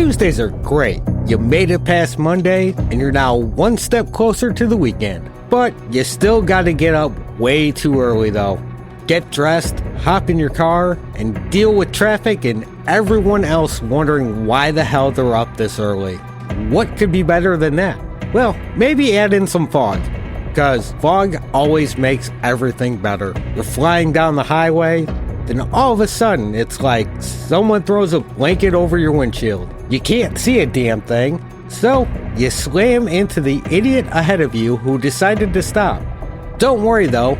Tuesdays are great. You made it past Monday, and you're now one step closer to the weekend. But you still gotta get up way too early though. Get dressed, hop in your car, and deal with traffic and everyone else wondering why the hell they're up this early. What could be better than that? Well, maybe add in some fog, because fog always makes everything better. You're flying down the highway, then all of a sudden it's like someone throws a blanket over your windshield. You can't see a damn thing, so you slam into the idiot ahead of you who decided to stop. Don't worry though,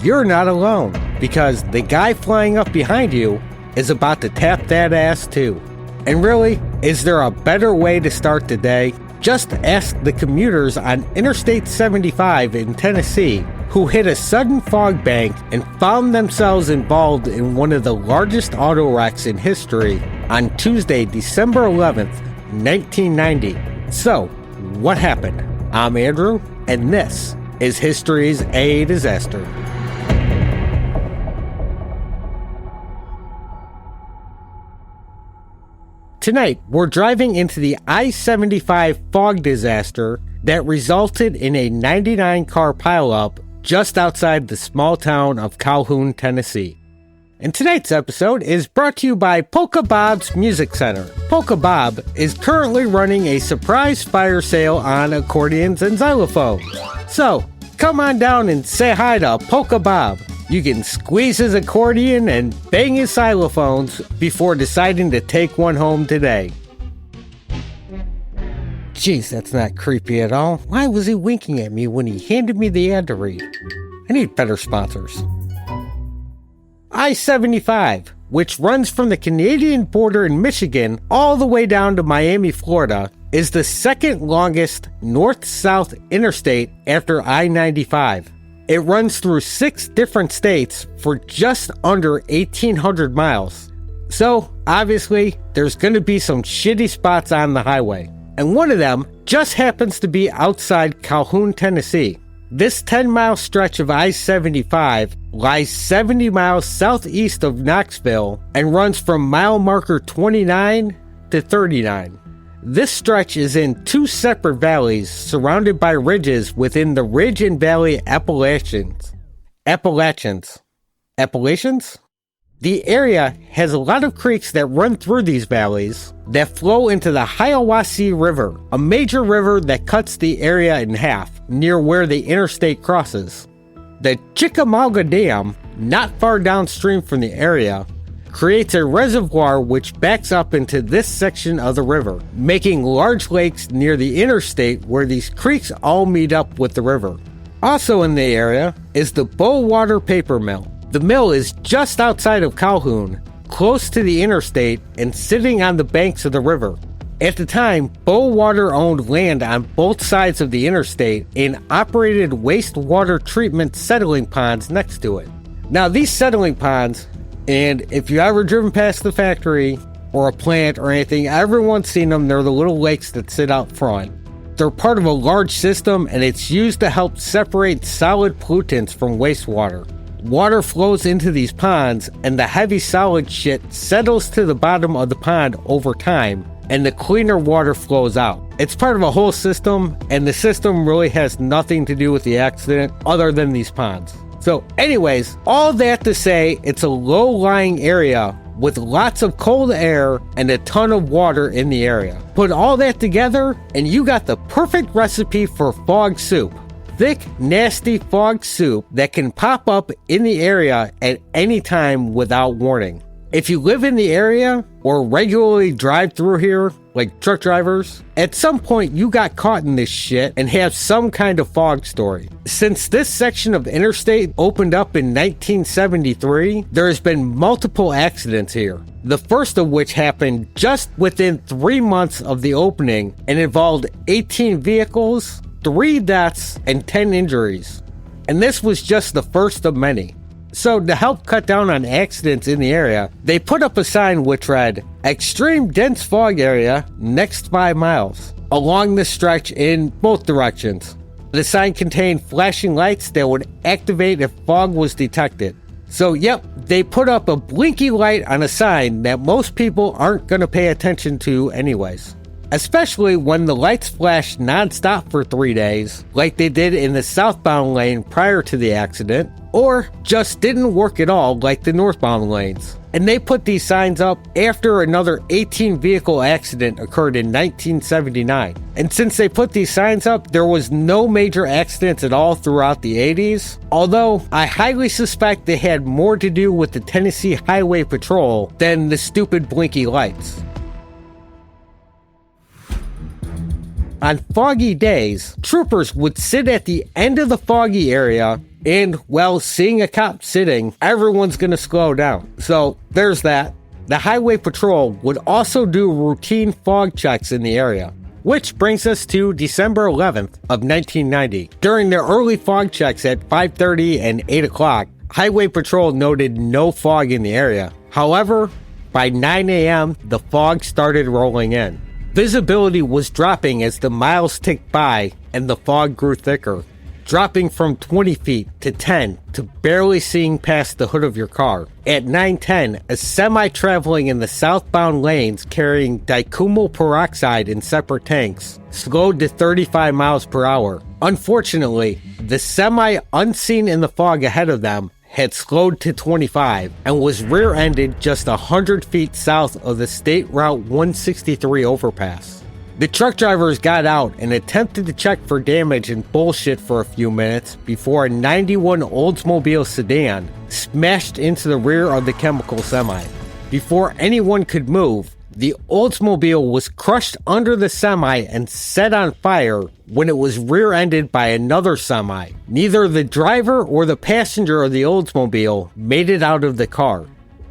you're not alone, because the guy flying up behind you is about to tap that ass too. And really, is there a better way to start the day? Just ask the commuters on Interstate 75 in Tennessee who hit a sudden fog bank and found themselves involved in one of the largest auto wrecks in history on Tuesday, December 11th, 1990. So, what happened? I'm Andrew, and this is History's A Disaster. Tonight, we're driving into the I-75 fog disaster that resulted in a 99-car pileup just outside the small town of Calhoun, Tennessee. And tonight's episode is brought to you by Polka Bob's Music Center. Polka Bob is currently running a surprise fire sale on accordions and xylophones. So, come on down and say hi to Polka Bob. You can squeeze his accordion and bang his xylophones before deciding to take one home today. Jeez, that's not creepy at all. Why was he winking at me when he handed me the ad to read? I need better sponsors. I-75, which runs from the Canadian border in Michigan all the way down to Miami, Florida, is the second longest north-south interstate after I-95. It runs through 6 different states for just under 1,800 miles. So, obviously, there's going to be some shitty spots on the highway. And one of them just happens to be outside Calhoun, Tennessee. This 10-mile stretch of I-75 lies 70 miles southeast of Knoxville and runs from mile marker 29 to 39. This stretch is in 2 separate valleys surrounded by ridges within the Ridge and Valley Appalachians? The area has a lot of creeks that run through these valleys that flow into the Hiawassee River, a major river that cuts the area in half near where the interstate crosses. The Chickamauga Dam, not far downstream from the area, creates a reservoir which backs up into this section of the river, making large lakes near the interstate where these creeks all meet up with the river. Also in the area is the Bowater Paper Mill. The mill is just outside of Calhoun, close to the interstate and sitting on the banks of the river. At the time, Bowater owned land on both sides of the interstate and operated wastewater treatment settling ponds next to it. Now these settling ponds, and if you ever driven past the factory or a plant or anything, everyone's seen them. They're the little lakes that sit out front. They're part of a large system and it's used to help separate solid pollutants from wastewater. Water flows into these ponds and the heavy solid shit settles to the bottom of the pond over time and the cleaner water flows out. It's part of a whole system and the system really has nothing to do with the accident other than these ponds. So anyways, all that to say, it's a low-lying area with lots of cold air and a ton of water in the area. Put all that together and you got the perfect recipe for fog soup. Thick, nasty fog soup that can pop up in the area at any time without warning. If you live in the area or regularly drive through here, like truck drivers, at some point you got caught in this shit and have some kind of fog story. Since this section of interstate opened up in 1973, there has been multiple accidents here. The first of which happened just within 3 months of the opening and involved 18 vehicles, 3 deaths, and 10 injuries. And this was just the first of many. So to help cut down on accidents in the area, they put up a sign which read, "Extreme dense fog area, next 5 miles," along the stretch in both directions. The sign contained flashing lights that would activate if fog was detected. So yep, they put up a blinky light on a sign that most people aren't going to pay attention to anyways. Especially when the lights flashed non-stop for 3 days, like they did in the southbound lane prior to the accident, or just didn't work at all like the northbound lanes. And they put these signs up after another 18-vehicle accident occurred in 1979. And since they put these signs up, there was no major accidents at all throughout the 80s, although I highly suspect they had more to do with the Tennessee Highway Patrol than the stupid blinky lights. On foggy days, troopers would sit at the end of the foggy area and, well, seeing a cop sitting, everyone's gonna slow down. So there's that. The Highway Patrol would also do routine fog checks in the area. Which brings us to December 11th of 1990. During their early fog checks at 5:30 and 8 o'clock, Highway Patrol noted no fog in the area. However, by 9 a.m., the fog started rolling in. Visibility was dropping as the miles ticked by and the fog grew thicker, dropping from 20 feet to 10 to barely seeing past the hood of your car. At 9:10, a semi traveling in the southbound lanes carrying dicumyl peroxide in separate tanks slowed to 35 miles per hour. Unfortunately, the semi unseen in the fog ahead of them had slowed to 25 and was rear-ended just 100 feet south of the State Route 163 overpass. The truck drivers got out and attempted to check for damage and bullshit for a few minutes before a 91 Oldsmobile sedan smashed into the rear of the chemical semi. Before anyone could move, the Oldsmobile was crushed under the semi and set on fire when it was rear-ended by another semi. Neither the driver or the passenger of the Oldsmobile made it out of the car.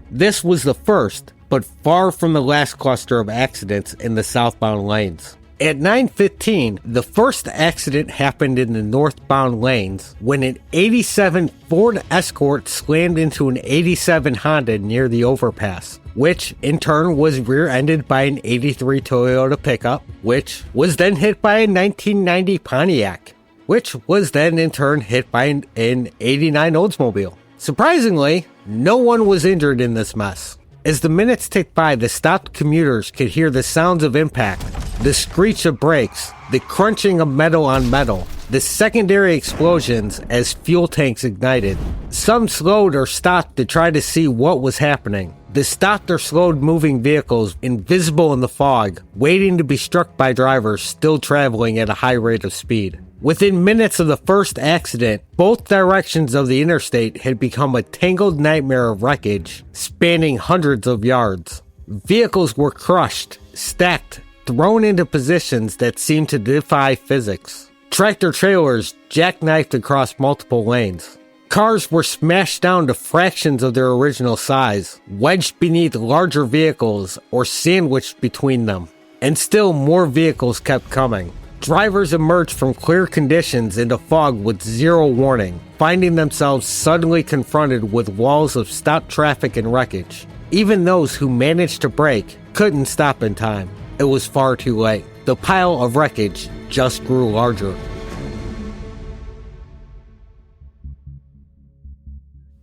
This was the first, but far from the last cluster of accidents in the southbound lanes. At 9:15, the first accident happened in the northbound lanes when an 87 Ford Escort slammed into an 87 Honda near the overpass, which in turn was rear-ended by an 83 Toyota pickup, which was then hit by a 1990 Pontiac, which was then in turn hit by an 89 Oldsmobile. Surprisingly, no one was injured in this mess. As the minutes ticked by, the stopped commuters could hear the sounds of impact, the screech of brakes, the crunching of metal on metal, the secondary explosions as fuel tanks ignited. Some slowed or stopped to try to see what was happening. The stopped or slowed moving vehicles invisible in the fog, waiting to be struck by drivers still traveling at a high rate of speed. Within minutes of the first accident, both directions of the interstate had become a tangled nightmare of wreckage, spanning hundreds of yards. Vehicles were crushed, stacked, thrown into positions that seemed to defy physics. Tractor trailers jackknifed across multiple lanes. Cars were smashed down to fractions of their original size, wedged beneath larger vehicles or sandwiched between them. And still more vehicles kept coming. Drivers emerged from clear conditions into fog with zero warning, finding themselves suddenly confronted with walls of stopped traffic and wreckage. Even those who managed to brake couldn't stop in time. It was far too late. The pile of wreckage just grew larger.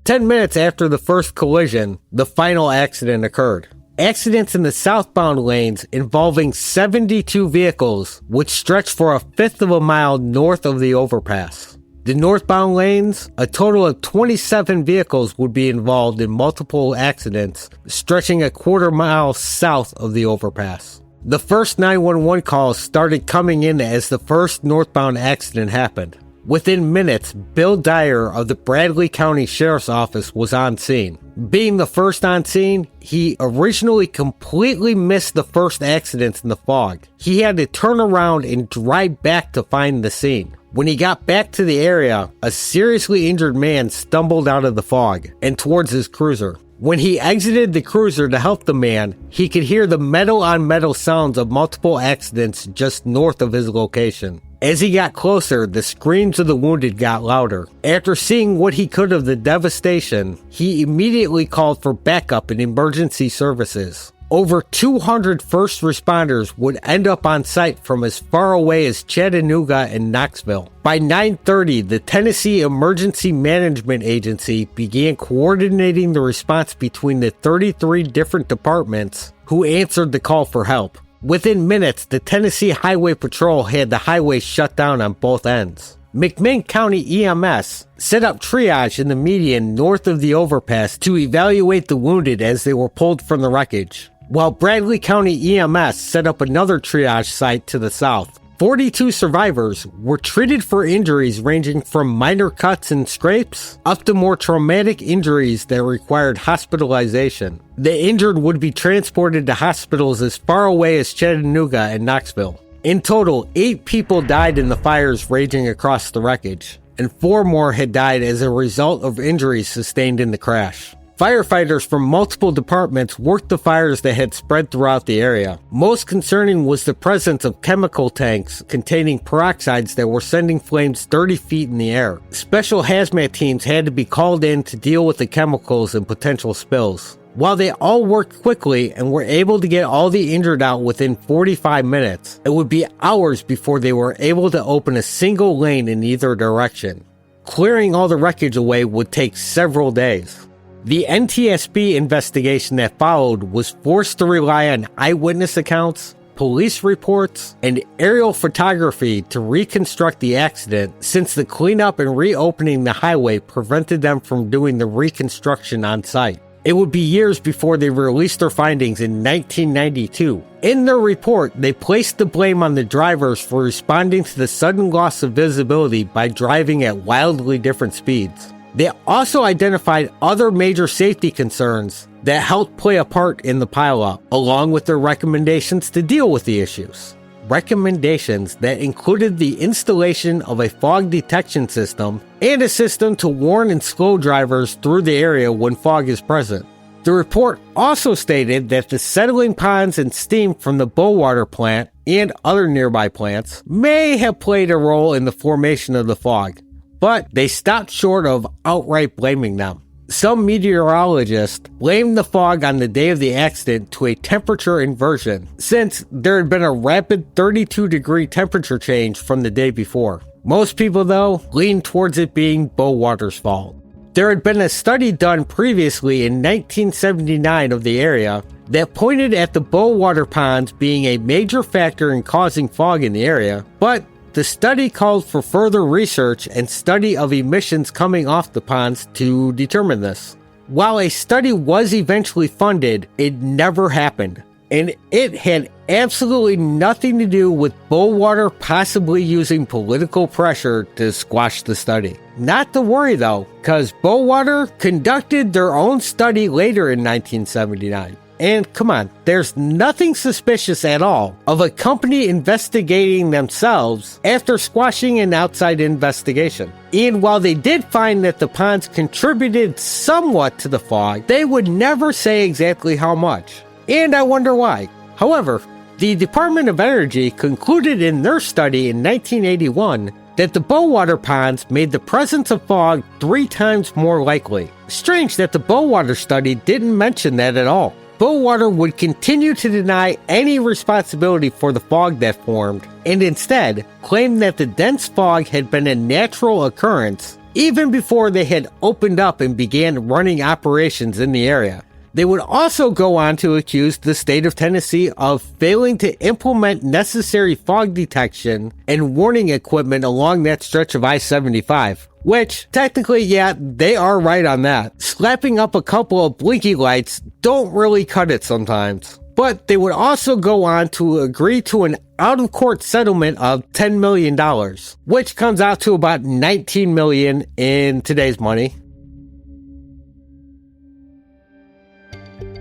10 minutes after the first collision, the final accident occurred. Accidents in the southbound lanes involving 72 vehicles, which stretched for a fifth of a mile north of the overpass. The northbound lanes, a total of 27 vehicles would be involved in multiple accidents, stretching a quarter mile south of the overpass. The first 911 calls started coming in as the first northbound accident happened. Within minutes, Bill Dyer of the Bradley County Sheriff's Office was on scene. Being the first on scene, he originally completely missed the first accidents in the fog. He had to turn around and drive back to find the scene. When he got back to the area, a seriously injured man stumbled out of the fog and towards his cruiser. When he exited the cruiser to help the man, he could hear the metal-on-metal sounds of multiple accidents just north of his location. As he got closer, the screams of the wounded got louder. After seeing what he could of the devastation, he immediately called for backup and emergency services. over 200 first responders would end up on site from as far away as Chattanooga and Knoxville. By 9:30, the Tennessee Emergency Management Agency began coordinating the response between the 33 different departments who answered the call for help. Within minutes, the Tennessee Highway Patrol had the highway shut down on both ends. McMinn County EMS set up triage in the median north of the overpass to evaluate the wounded as they were pulled from the wreckage, while Bradley County EMS set up another triage site to the south. 42 survivors were treated for injuries ranging from minor cuts and scrapes up to more traumatic injuries that required hospitalization. The injured would be transported to hospitals as far away as Chattanooga and Knoxville. In total, 8 people died in the fires raging across the wreckage, and 4 more had died as a result of injuries sustained in the crash. Firefighters from multiple departments worked the fires that had spread throughout the area. Most concerning was the presence of chemical tanks containing peroxides that were sending flames 30 feet in the air. Special hazmat teams had to be called in to deal with the chemicals and potential spills. While they all worked quickly and were able to get all the injured out within 45 minutes, it would be hours before they were able to open a single lane in either direction. Clearing all the wreckage away would take several days. The NTSB investigation that followed was forced to rely on eyewitness accounts, police reports, and aerial photography to reconstruct the accident, since the cleanup and reopening the highway prevented them from doing the reconstruction on site. It would be years before they released their findings in 1992. In their report, they placed the blame on the drivers for responding to the sudden loss of visibility by driving at wildly different speeds. They also identified other major safety concerns that helped play a part in the pileup, along with their recommendations to deal with the issues. Recommendations that included the installation of a fog detection system and a system to warn and slow drivers through the area when fog is present. The report also stated that the settling ponds and steam from the Bowater plant and other nearby plants may have played a role in the formation of the fog, but they stopped short of outright blaming them. Some meteorologists blamed the fog on the day of the accident to a temperature inversion, since there had been a rapid 32-degree temperature change from the day before. Most people, though, leaned towards it being Bowater's fault. There had been a study done previously in 1979 of the area that pointed at the Bowater ponds being a major factor in causing fog in the area, but the study called for further research and study of emissions coming off the ponds to determine this. While a study was eventually funded, it never happened, and it had absolutely nothing to do with Bowater possibly using political pressure to squash the study. Not to worry though, because Bowater conducted their own study later in 1979. And come on, there's nothing suspicious at all of a company investigating themselves after squashing an outside investigation. And while they did find that the ponds contributed somewhat to the fog, they would never say exactly how much. And I wonder why. However, the Department of Energy concluded in their study in 1981 that the Bowater ponds made the presence of fog 3 times more likely. Strange that the Bowater study didn't mention that at all. Bowater would continue to deny any responsibility for the fog that formed, and instead claimed that the dense fog had been a natural occurrence even before they had opened up and began running operations in the area. They would also go on to accuse the state of Tennessee of failing to implement necessary fog detection and warning equipment along that stretch of I-75. Which, technically, yeah, they are right on that. Slapping up a couple of blinky lights don't really cut it sometimes. But they would also go on to agree to an out-of-court settlement of $10 million, which comes out to about $19 million in today's money.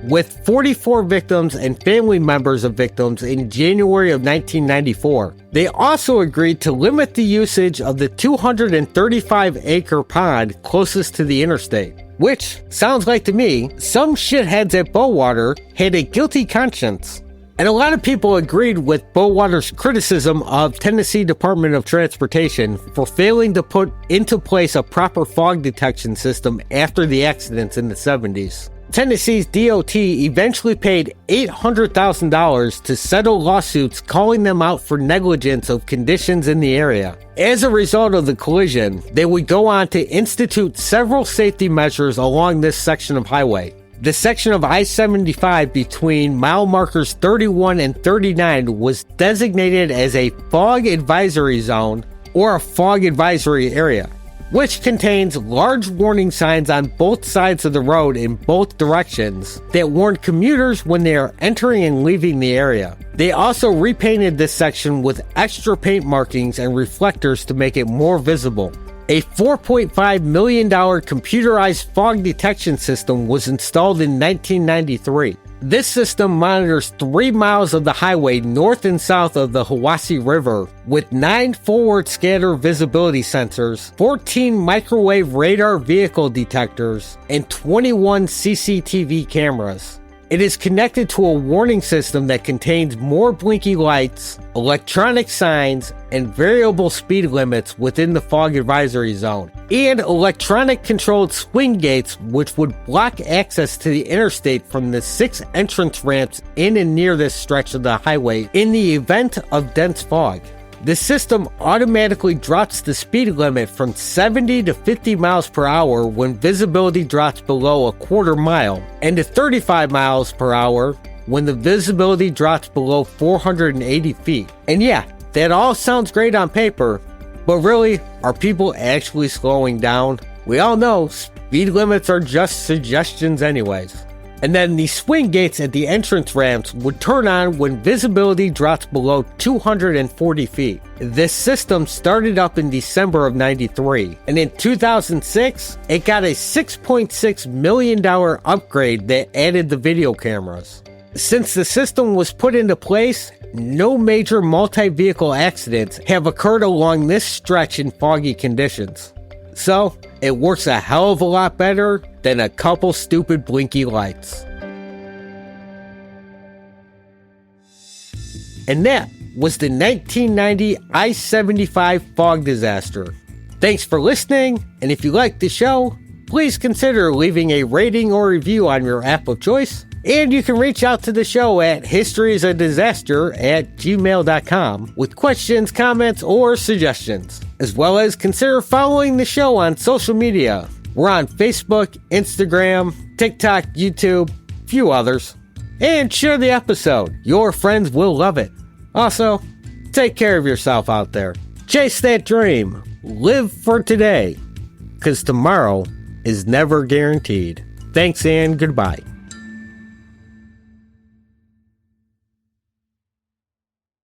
With 44 victims and family members of victims in January of 1994. They also agreed to limit the usage of the 235-acre pond closest to the interstate, which sounds like to me some shitheads at Bowater had a guilty conscience. And a lot of people agreed with Bowater's criticism of Tennessee Department of Transportation for failing to put into place a proper fog detection system after the accidents in the 70s. Tennessee's DOT eventually paid $800,000 to settle lawsuits calling them out for negligence of conditions in the area. As a result of the collision, they would go on to institute several safety measures along this section of highway. The section of I-75 between mile markers 31 and 39 was designated as a fog advisory zone or a fog advisory area, which contains large warning signs on both sides of the road in both directions that warn commuters when they are entering and leaving the area. They also repainted this section with extra paint markings and reflectors to make it more visible. A $4.5 million computerized fog detection system was installed in 1993. This system monitors 3 miles of the highway north and south of the Hiwassee River with 9 forward scatter visibility sensors, 14 microwave radar vehicle detectors, and 21 CCTV cameras. It is connected to a warning system that contains more blinky lights, electronic signs, and variable speed limits within the fog advisory zone, and electronic controlled swing gates which would block access to the interstate from the 6 entrance ramps in and near this stretch of the highway in the event of dense fog. The system automatically drops the speed limit from 70 to 50 miles per hour when visibility drops below a quarter mile, and to 35 miles per hour when the visibility drops below 480 feet. And yeah, that all sounds great on paper, but really, are people actually slowing down? We all know speed limits are just suggestions anyways. And then the swing gates at the entrance ramps would turn on when visibility drops below 240 feet. This system started up in December of '93, and in 2006, it got a $6.6 million upgrade that added the video cameras. Since the system was put into place, no major multi-vehicle accidents have occurred along this stretch in foggy conditions. So, it works a hell of a lot better than a couple stupid blinky lights. And that was the 1990 I-75 fog disaster. Thanks for listening, and if you liked the show, please consider leaving a rating or review on your app of choice. And you can reach out to the show at historyisadisaster@gmail.com with questions, comments, or suggestions. As well as consider following the show on social media. We're on Facebook, Instagram, TikTok, YouTube, a few others. And share the episode. Your friends will love it. Also, take care of yourself out there. Chase that dream. Live for today. Because tomorrow is never guaranteed. Thanks and goodbye.